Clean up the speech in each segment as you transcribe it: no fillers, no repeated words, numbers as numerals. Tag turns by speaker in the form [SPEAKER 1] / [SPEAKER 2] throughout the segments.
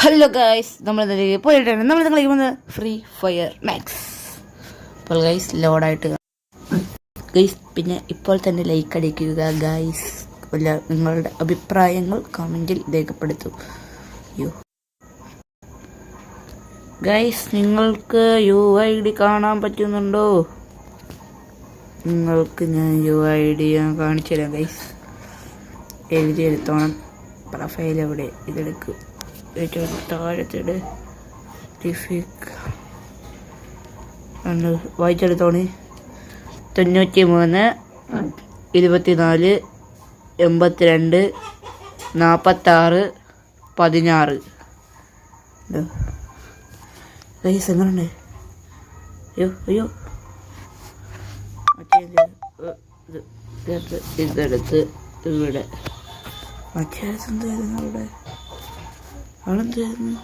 [SPEAKER 1] Hello guys, നമ്മളിതിലേക്ക് പോയിട്ടാണ് നമ്മൾ കളിക്കുന്നത് ഫ്രീ ഫയർ മാക്സ്. അപ്പോൾ ഗൈസ് ലോഡായിട്ട് ഗൈസ്, പിന്നെ ഇപ്പോൾ തന്നെ ലൈക്ക് അടിക്കുക ഗൈസ്. അല്ല, നിങ്ങളുടെ അഭിപ്രായങ്ങൾ കമൻറ്റിൽ രേഖപ്പെടുത്തൂ. ഗൈസ്, നിങ്ങൾക്ക് UID കാണാൻ പറ്റുന്നുണ്ടോ? നിങ്ങൾക്ക് ഞാൻ UID കാണിച്ചു തരാം ഗൈസ്. എഴുതിയെടുത്തോണം. പ്രൊഫൈൽ എവിടെ? ഇതെടുക്കുക. താഴത്തിട് വായിച്ചെടുത്തോണി. 93 24 82 46 16. ഗൈസ് എങ്ങനെയുണ്ട്? അയ്യോ ഇതെടുത്ത് ഇവിടെ മറ്റേ എന്തായിരുന്നു അവിടെ? ആളെന്തായിരുന്നു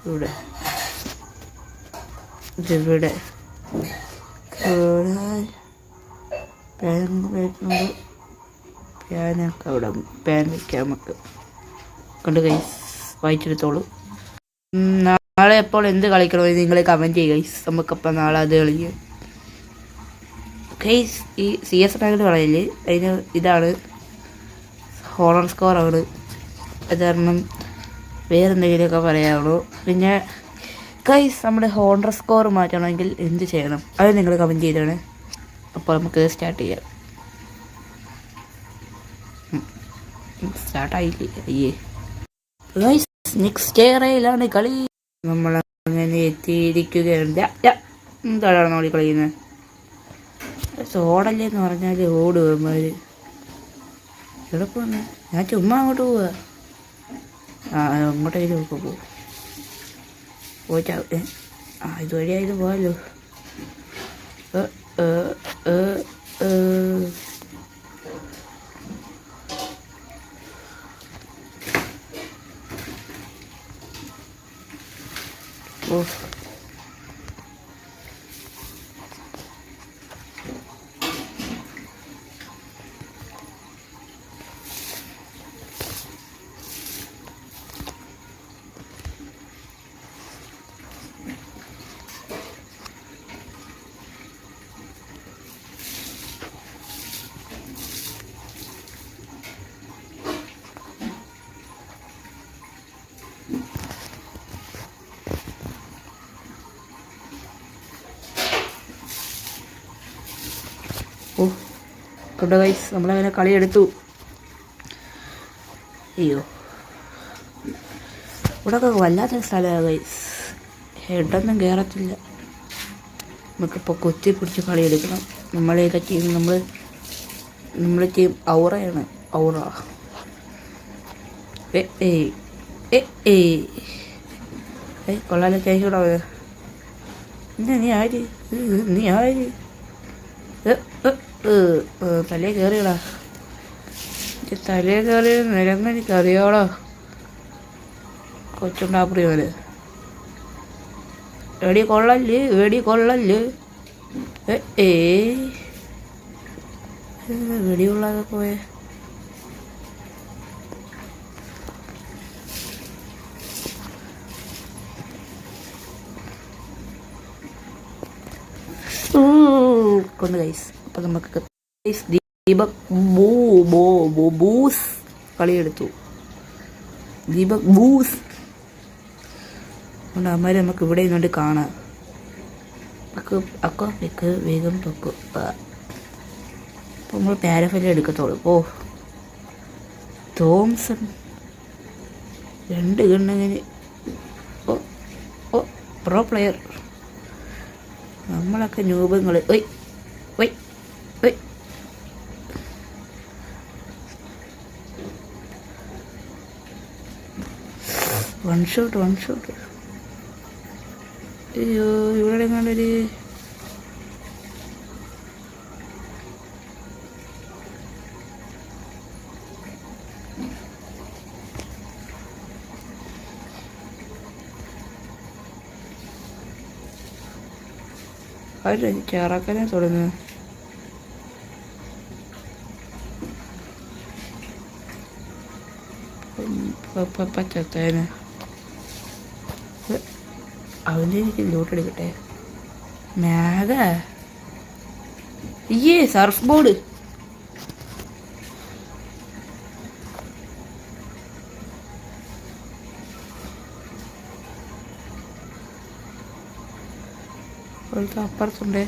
[SPEAKER 1] ഇവിടെ? ഇതിവിടെ പാനൊക്കെ അവിടെ പാൻ വയ്ക്കാം നമുക്ക്. കൊണ്ട് ഗൈസ് വായിച്ചെടുത്തോളൂ. നാളെ എപ്പോൾ എന്ത് കളിക്കണമെന്ന് നിങ്ങൾ കമൻറ്റ് ചെയ്യുക ഗൈസ്. നമുക്കപ്പം നാളെ അത് കളിക്കും ഗൈസ്. ഈ CS റാങ്കിന് കളയില്ലേ, അതിന് ഇതാണ് ഹോണർ സ്കോറാണ്. അത് കാരണം വേറെന്തെങ്കിലുമൊക്കെ പറയാവുള്ളൂ. പിന്നെ ഗൈസ്, നമ്മുടെ ഹോണർ സ്കോർ മാറ്റണമെങ്കിൽ എന്ത് ചെയ്യണം അത് നിങ്ങൾ കമൻറ്റ് ചെയ്താണ്. അപ്പോൾ നമുക്ക് സ്റ്റാർട്ട് ചെയ്യാം. സ്റ്റാർട്ടായില്ലേ? അയ്യേ ഗൈസ്, നെക്സ്റ്റ് ഏറയിലാണ് കളി. നമ്മളങ്ങനെ എത്തിയിരിക്കുകയാണ്. എന്താണ് നോടി കളിക്കുന്നത്? ഓടല്ലേ എന്ന് പറഞ്ഞാൽ ഓടുവന്മാർ. എളുപ്പമാണ്. ഞാൻ ചുമ്മാ അങ്ങോട്ട് പോവുക. അങ്ങോട്ടേലും ഒക്കെ പോകും. പോയിട്ടാ ഇതുവഴിയായത് പോകാമല്ലോ. ഓ ഓ കണ്ടോ ഗൈസ്, നമ്മളങ്ങനെ കളിയെടുത്തു. അയ്യോ, ഇവിടെയൊക്കെ വല്ലാത്തൊരു സ്ഥലമാണ് ഗൈസ്. ഹെഡൊന്നും കയറത്തില്ല. നമുക്കിപ്പോൾ കൊത്തി പിടിച്ച് കളിയെടുക്കണം. നമ്മളേതൊക്കെ ടീം? നമ്മുടെ ടീം ഔറയാണ്. ഔറ കൊള്ളാലെ ചേച്ചിടാ. നീ ആര് തലേ കയറിയടാ. തലേ കയറി നിരങ്ങനിക്ക് അറിയാവടാ കൊച്ചുണ്ടാപ്പുറി പോലെ. വെടി കൊള്ളല്. വെടിയുള്ളതൊക്കെ പോയെ. കൊണ്ട് ഗൈസ്, അപ്പം നമുക്ക് ദീപക് ബൂസ് കളിയെടുത്തു. ദീപക് ബൂസ് കൊണ്ട് അമ്മമാരെ നമുക്ക് ഇവിടെ നിന്നുകൊണ്ട് കാണാം. വെക്ക് വേഗം പൊക്കും. അപ്പോൾ നമ്മൾ പാരഫലം എടുക്കത്തോളൂ. ഓ തോംസൺ 2 ഗണ്ണിന്. ഓ പ്രോ പ്ലെയർ. നമ്മളൊക്കെ ന്യൂബങ്ങൾ. One shot. അയ്യോ, ഇവിടെ എങ്ങാണ്ടൊരു ചേറാക്കാനെ തുടങ്ങുക. പച്ചത്തേന് അവൻ്റെ എനിക്ക് ലോട്ടെടുക്കട്ടെ. മേഘ ഇയ്യേ സർഫ് ബോർഡ്. അപ്പുറത്തുണ്ട്.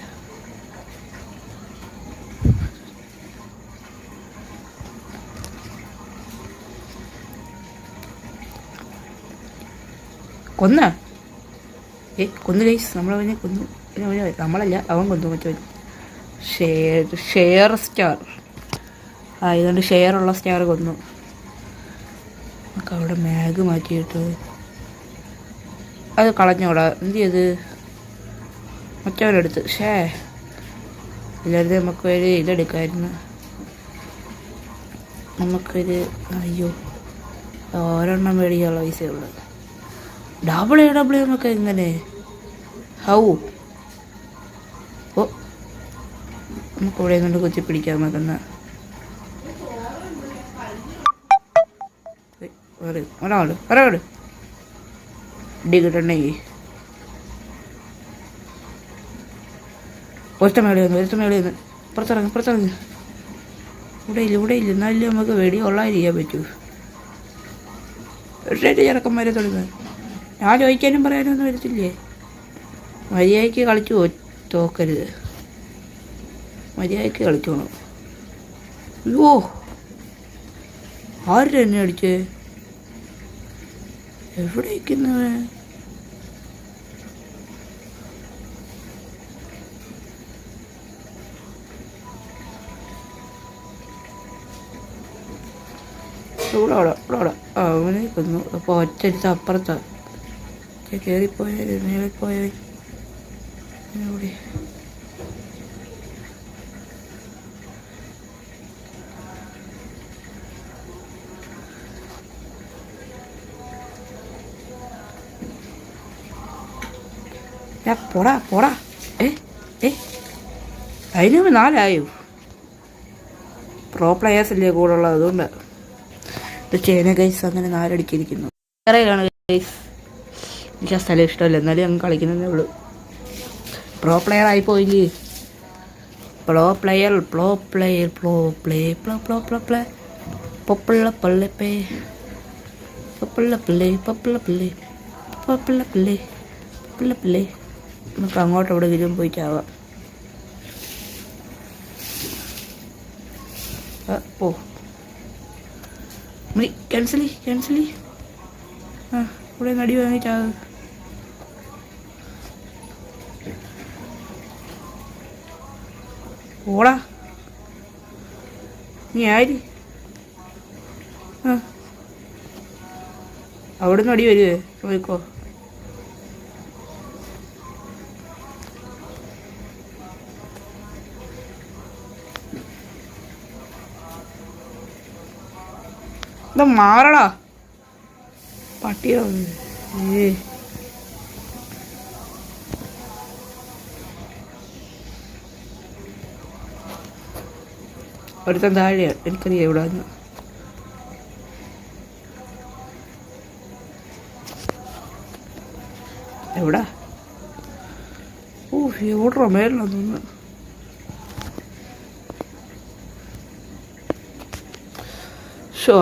[SPEAKER 1] കൊന്ന കൊന്നു ഗൈസ്. നമ്മളവനെ കൊന്നു. നമ്മളല്ല, അവൻ കൊന്നു. മറ്റവൻ ഷെയർ സ്റ്റാർ. ഇതുകൊണ്ട് ഷെയറുള്ള സ്റ്റാർ കൊന്നു. നമുക്ക് അവിടെ മാഗ് മാറ്റിയിട്ട് അത് കളഞ്ഞോടാ. എന്ത് ചെയ്ത് മറ്റവനെടുത്ത്. ഇല്ലാതെ നമുക്കൊരു ഇതെടുക്കാമായിരുന്നു. നമുക്കൊരു അയ്യോ ഒരെണ്ണം മേടിക്കാനുള്ള പൈസയുള്ളൂ. ഡബിൾ നമുക്ക് എങ്ങനെ ഹൗ നമുക്ക് ഇവിടെ കൊണ്ട് കുത്തി പിടിക്കാൻ നോക്കുന്ന ഒരാള് ഇടി കിട്ടണ്ടെങ്കിൽ ഒരുത്ത മേളി വന്ന് പുറത്തിറങ്ങി. ഇവിടെ ഇല്ല എന്നാലും നമുക്ക് വെടി കൊള്ളാതിരിക്കാൻ പറ്റൂ. പക്ഷേ ചെറുക്കന്മാരെ തുടങ്ങുക. ഞാൻ ചോദിക്കാനും പറയാനൊന്നും വരത്തില്ലേ. മര്യാദയ്ക്ക് കളിച്ചു തോക്കരുത്. മര്യാദയ്ക്ക് കളിച്ചോണം. അയ്യോ ആരും എന്നെ അടിച്ചേ? എവിടെ ഇരിക്കുന്നവൻ? ഇവിടെ അവനെ കൊന്നു. അപ്പോൾ ഒറ്റടുത്ത് അപ്പുറത്താണ് കയറിപ്പോയത്. മേളിപ്പോയത് ഇവിടെ. പോടാ അതിന് 4 പ്രോ പ്ലെയേഴ്സ് അല്ലേ കൂടെ ഉള്ളത്. അതുകൊണ്ട് ഇത് ചേന ഗൈസ് അങ്ങനെ 4 അടിച്ചിരിക്കുന്നു. വേറെയാണ് ഗൈസ്. എനിക്ക് ആ സ്ഥലം ഇഷ്ടമല്ല, എന്നാലും ഞങ്ങൾ കളിക്കുന്നതേ ഉള്ളൂ. പ്രോ പ്ലെയർ ആയിപ്പോയില്ലേ. നമുക്ക് അങ്ങോട്ട് എവിടെയെങ്കിലും പോയി ചാവാം. ഓ ക്യാൻസലി ഇവിടെ നടി വാങ്ങിച്ചാവ്. ഓടാ നീ ആര്? അവിടെ നിന്ന് അടി വരുവേ. നോക്കോ എന്താ മാറടാ പട്ടിയോ. ഒരുത്തൻ താഴെയാണ്. എനിക്കറിയാം എവിടെ നിന്ന്. എവിടാ? എവിടോ മേലിലോ തോന്നുന്നു.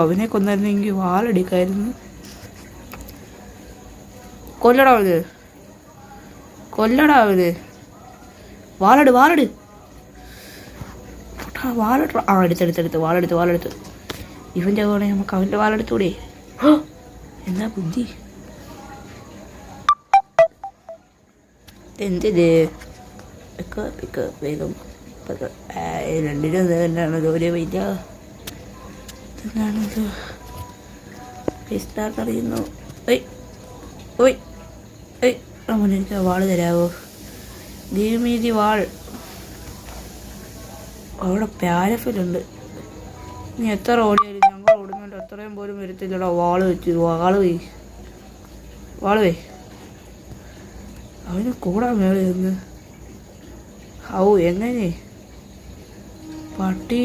[SPEAKER 1] അവനെ കൊന്നായിരുന്നെങ്കിൽ വാളെടുക്കായിരുന്നു. കൊല്ലടാ അവന്. വാളെട് എടുത്തെടുത്ത് വാളെടുത്ത്. ഇവൻ്റെ വേണേ നമുക്ക് അവൻ്റെ വാളെടുത്തൂടെ? എന്താ ബുദ്ധി? എന്തിത് വേഗം 2 തന്നെയാണ് ജോലി വൈദ്യ. എന്താണത്? അറിയുന്നു. എനിക്ക് വാള് തരാവോ? ദീമീതി വാൾ. അവിടെ പാരഫിലുണ്ട്. നീ എത്ര ഓടിയാലും ഞങ്ങൾ ഓടുന്നുണ്ട് അത്രയും പോലും വരത്തില്ലടാ. വാള് വേ അവന് കൂടാ മേളി നിന്ന്. എങ്ങനെ പട്ടി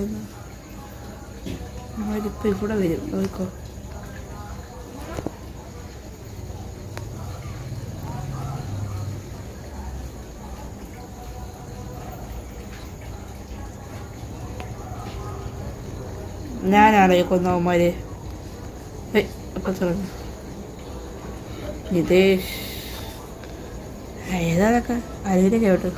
[SPEAKER 1] പോകുന്നു. അവരിപ്പോൾ ഇവിടെ വരും. നോക്കോ, ഞാനാണോ കൊന്നവന്മാര്? ഒക്കെ തുറന്നു. നിതേഷ് ഏതാതൊക്കെ അരുവിനെ കേട്ടു.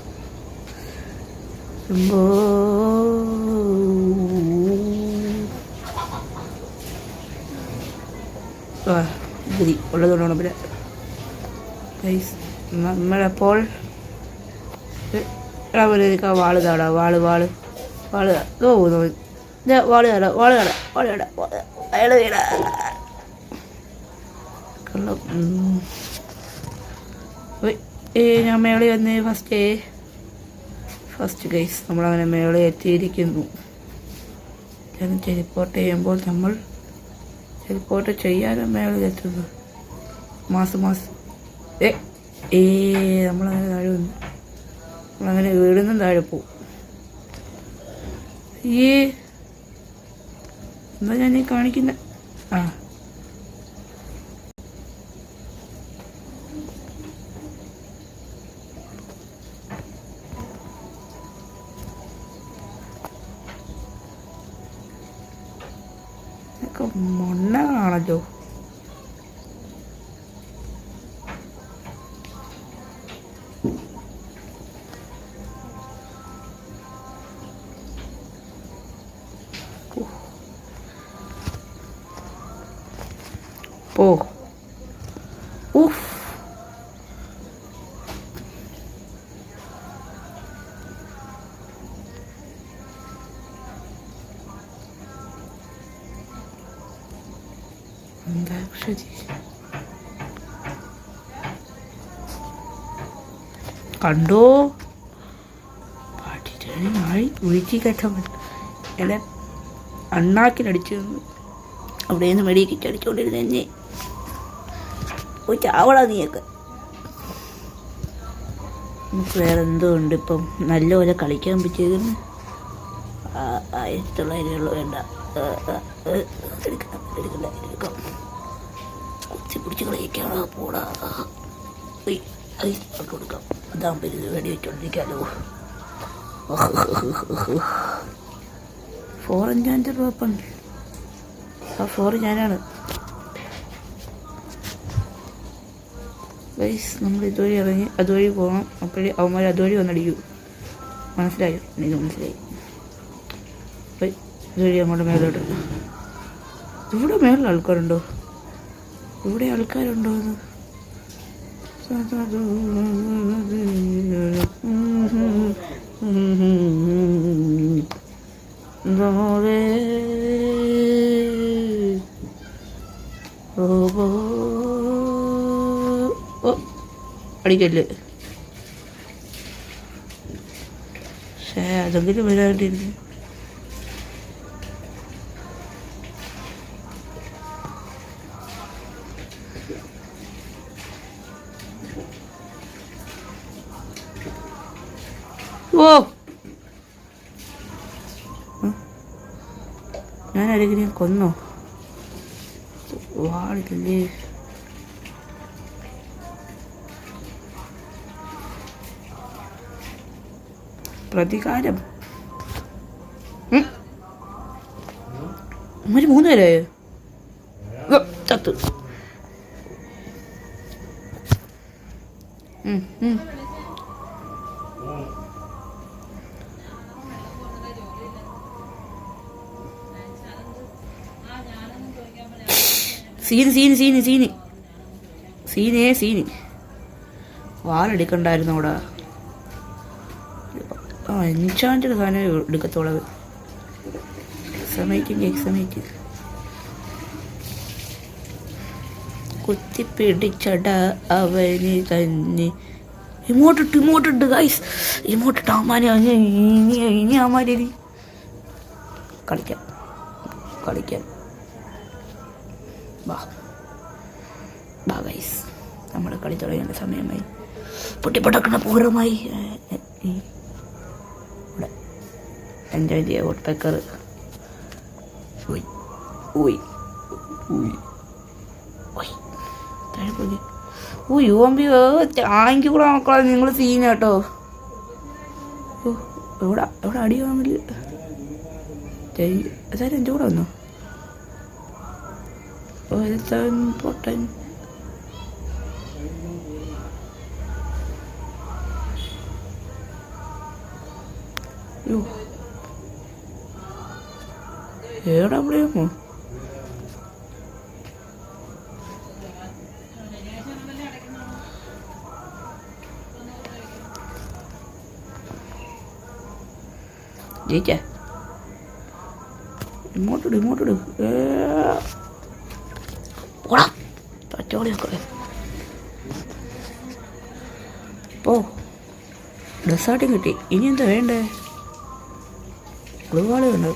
[SPEAKER 1] ഗതി ഉള്ളതുകൊണ്ടാണ് പിന്നെ നമ്മളപ്പോൾ വാള് താടാ, വാള് വാള് വാള് തോന്നുന്നു. വാള് താടാ, വാള് താടാ, വാള് താടാ, അയാൾ വീടാ. ഞാൻ മേളി വന്ന് ഫസ്റ്റ് ഗൈസ് നമ്മളങ്ങനെ മേളി എത്തിയിരിക്കുന്നു. ഞാൻ ടെലിപ്പോർട്ട് ചെയ്യുമ്പോൾ നമ്മൾ ടെലിപ്പോർട്ട് ചെയ്യാനും മേളിലെത്തുന്നു. മാസം നമ്മളങ്ങനെ താഴെ വന്നു. നമ്മളങ്ങനെ വീടുന്നും താഴെ പോവും. എന്താ ഞാൻ ഈ കാണിക്കുന്ന മൊണ്ണകളാണല്ലോ. പോ എന്താ ശരി. കണ്ടോ പാട്ടിനായി ഉരുക്കി കെട്ടവൻ എന്നെ അണ്ണാക്കിനടിച്ചു. അവിടെ നിന്ന് മെടിക്കിട്ട് അടിച്ചുകൊണ്ടിരുന്ന എന്നെ ചാവളാ നീയൊക്കെ. നമുക്ക് വേറെ എന്തോ ഉണ്ട് ഇപ്പം നല്ലപോലെ കളിക്കാൻ പറ്റിയതെന്ന്. 1900 വേണ്ട, എടുക്കാം. കുത്തി പിടിച്ച് കളിക്കാണോ പോടാ. കൊടുക്കാം. അതാകുമ്പോൾ ഇത് വെടി വെച്ചോണ്ടിരിക്കാമല്ലോ. 4 എൻചാൻറ്റഡ് വെപ്പൺ. ആ 4 ഞാനാണ് ഗൈസ്. നമ്മൾ ഇതുവഴി ഇറങ്ങി അതുവഴി പോകണം. അപ്പോഴേ അവന്മാർ അതുവഴി വന്നടിക്കൂ. മനസ്സിലായോ? എനിക്ക് മനസ്സിലായി. ഇതുവഴി അങ്ങോട്ട് മേലോട്ട്. ഇവിടെ മേളിൽ ആൾക്കാരുണ്ടോ? ഇവിടെ ആൾക്കാരുണ്ടോ? അടിക്കല്ലേ. പക്ഷേ അതെങ്കിലും വരാണ്ടിരുന്നു. ഞാൻ ആരെങ്കിലും കൊന്നോ? വാളില്ലേ. പ്രതികാരം. 3 പേരായോ? ചത്തു. സീന് വാലെടുക്കണ്ടായിരുന്നു അവിടെ. എൻചാൻറ്റഡ് സാധനം എടുക്കത്തോളത്. സമയത്ത് കുത്തിപ്പിടിച്ചട അവന് തന്നെ. ഇമോട്ടിട്ട് ഗൈസ്. ഇമോട്ടിട്ട് അമ്മാനെ ഇനി അമ്മാരി കളിക്കാം. ബാ ഗൈസ്, നമ്മൾ കളി തുടങ്ങേണ്ട സമയമായി. പൊട്ടിപ്പൊട്ടക്കണ പൂർണ്ണമായി ഇവിടെ എൻജോയ് ചെയ്യുക. വോട്ട് പേക്കർ ഉയ് ഉയ് ഉയ് ഉയ് താഴെ പോയി. ഓ യു എം ബി ടാങ്ക് കൂടെ നോക്കാം നിങ്ങൾ സീൻ കേട്ടോ. എവിടെ എവിടെ അടി വാങ്ങില്ല. അതായത് എൻ്റെ കൂടെ വന്നോ. പൊട്ടൻ എവിടെ അവിടെയാമോ. ജയിച്ചേ ഇങ്ങോട്ടിട് ഓടാ തച്ചോളിയൊക്കെ ഓ ഡ്രസ്സായിട്ടും കിട്ടി. ഇനി എന്താ വേണ്ടേ. ഒരുപാട് വേണ്ട.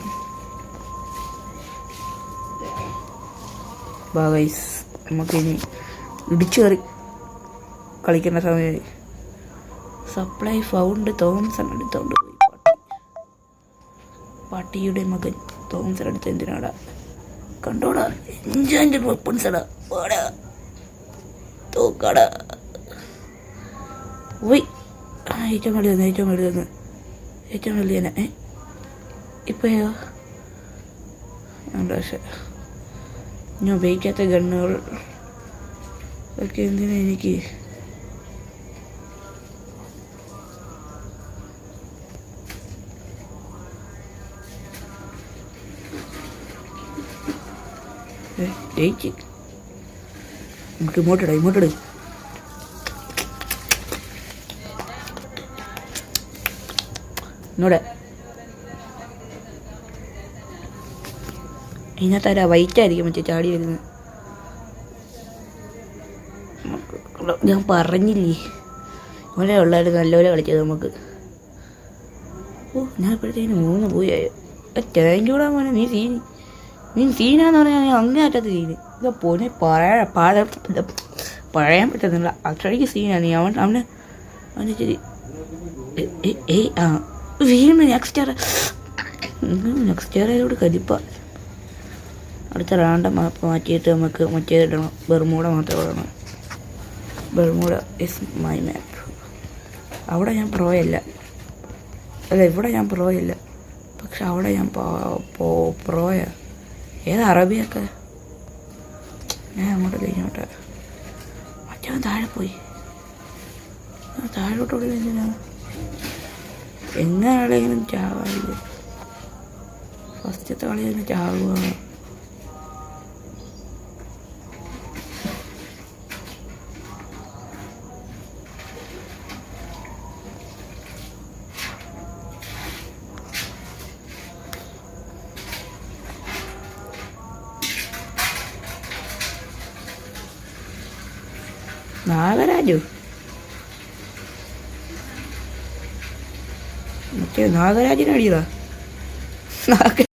[SPEAKER 1] ഗൈസ് നമുക്കിനി ഇടിച്ചു കയറി കളിക്കേണ്ട സമയമായി. സപ്ലൈ ഫൗണ്ട് തോംസൺ എടുത്തോണ്ട് പോയി. പട്ടിയുടെ മകൻ തോംസൺ എടുത്ത് എന്തിനാടാ. കണ്ടോടാ എൻജോയ്ൻ്റെ വെപ്പൺസടാ. ഓടാ തോക്കാടാ. പോയി ഏറ്റവും വലിയ തന്നെ ഇപ്പോഴോ. പക്ഷേ ഞാൻ ഉപയോഗിക്കാത്ത ഗണ്ണുകൾ ഒക്കെ എന്തിനാ എനിക്ക്. ജയിച്ച് നമുക്ക് ഇങ്ങോട്ടിട ഇങ്ങോട്ടിട്. ഇങ്ങോട്ടെ ഇതിനകത്താരാ വൈറ്റായിരിക്കും മറ്റേ ചാടി വരുന്നത്. ഞാൻ പറഞ്ഞില്ലേ ഇവിടെ ഉള്ളവർ നല്ലപോലെ കളിച്ചത് നമുക്ക്. ഓ ഞാൻ ഇപ്പോഴത്തേന് 3 പോയായോ. ടാങ്ക് കൂടാൻ പോലെ നീ സീനാന്ന് പറഞ്ഞാൽ നീ അങ്ങേ അറ്റത്ത് സീന്. ഇതാ പോനെ പറയാൻ പറ്റുന്നില്ല. അത്രയ്ക്ക് സീനാണ് നീ. അവന് ശരി ആ വീണ് നെക്സ്റ്റ് ഇയറോട് കലിപ്പ. അടുത്ത റാണ്ട മാപ്പ് മാറ്റിയിട്ട് നമുക്ക് മറ്റേത് ഇടണം. ബെർമൂഡ മാത്രം ഇടണം. ബെർമൂഡ ഇസ് മൈ മാപ്പ്. അവിടെ ഞാൻ പ്രോയല്ല. ഇവിടെ ഞാൻ പ്രോയല്ല. പക്ഷെ അവിടെ ഞാൻ പ്രോയാ. ഏതാ അറബിയൊക്കെ. ഞാൻ അങ്ങോട്ട് കഴിഞ്ഞോട്ടെ. മറ്റേ താഴെ പോയി. താഴോട്ടോട് എന്തിനാ എങ്ങനെയാണെങ്കിലും ചാവില്ല. ഫസ്റ്റത്തെ കളി തന്നെ ചാവുക. നാഗരാജു മറ്റേ നാഗരാജിനടിയതാ.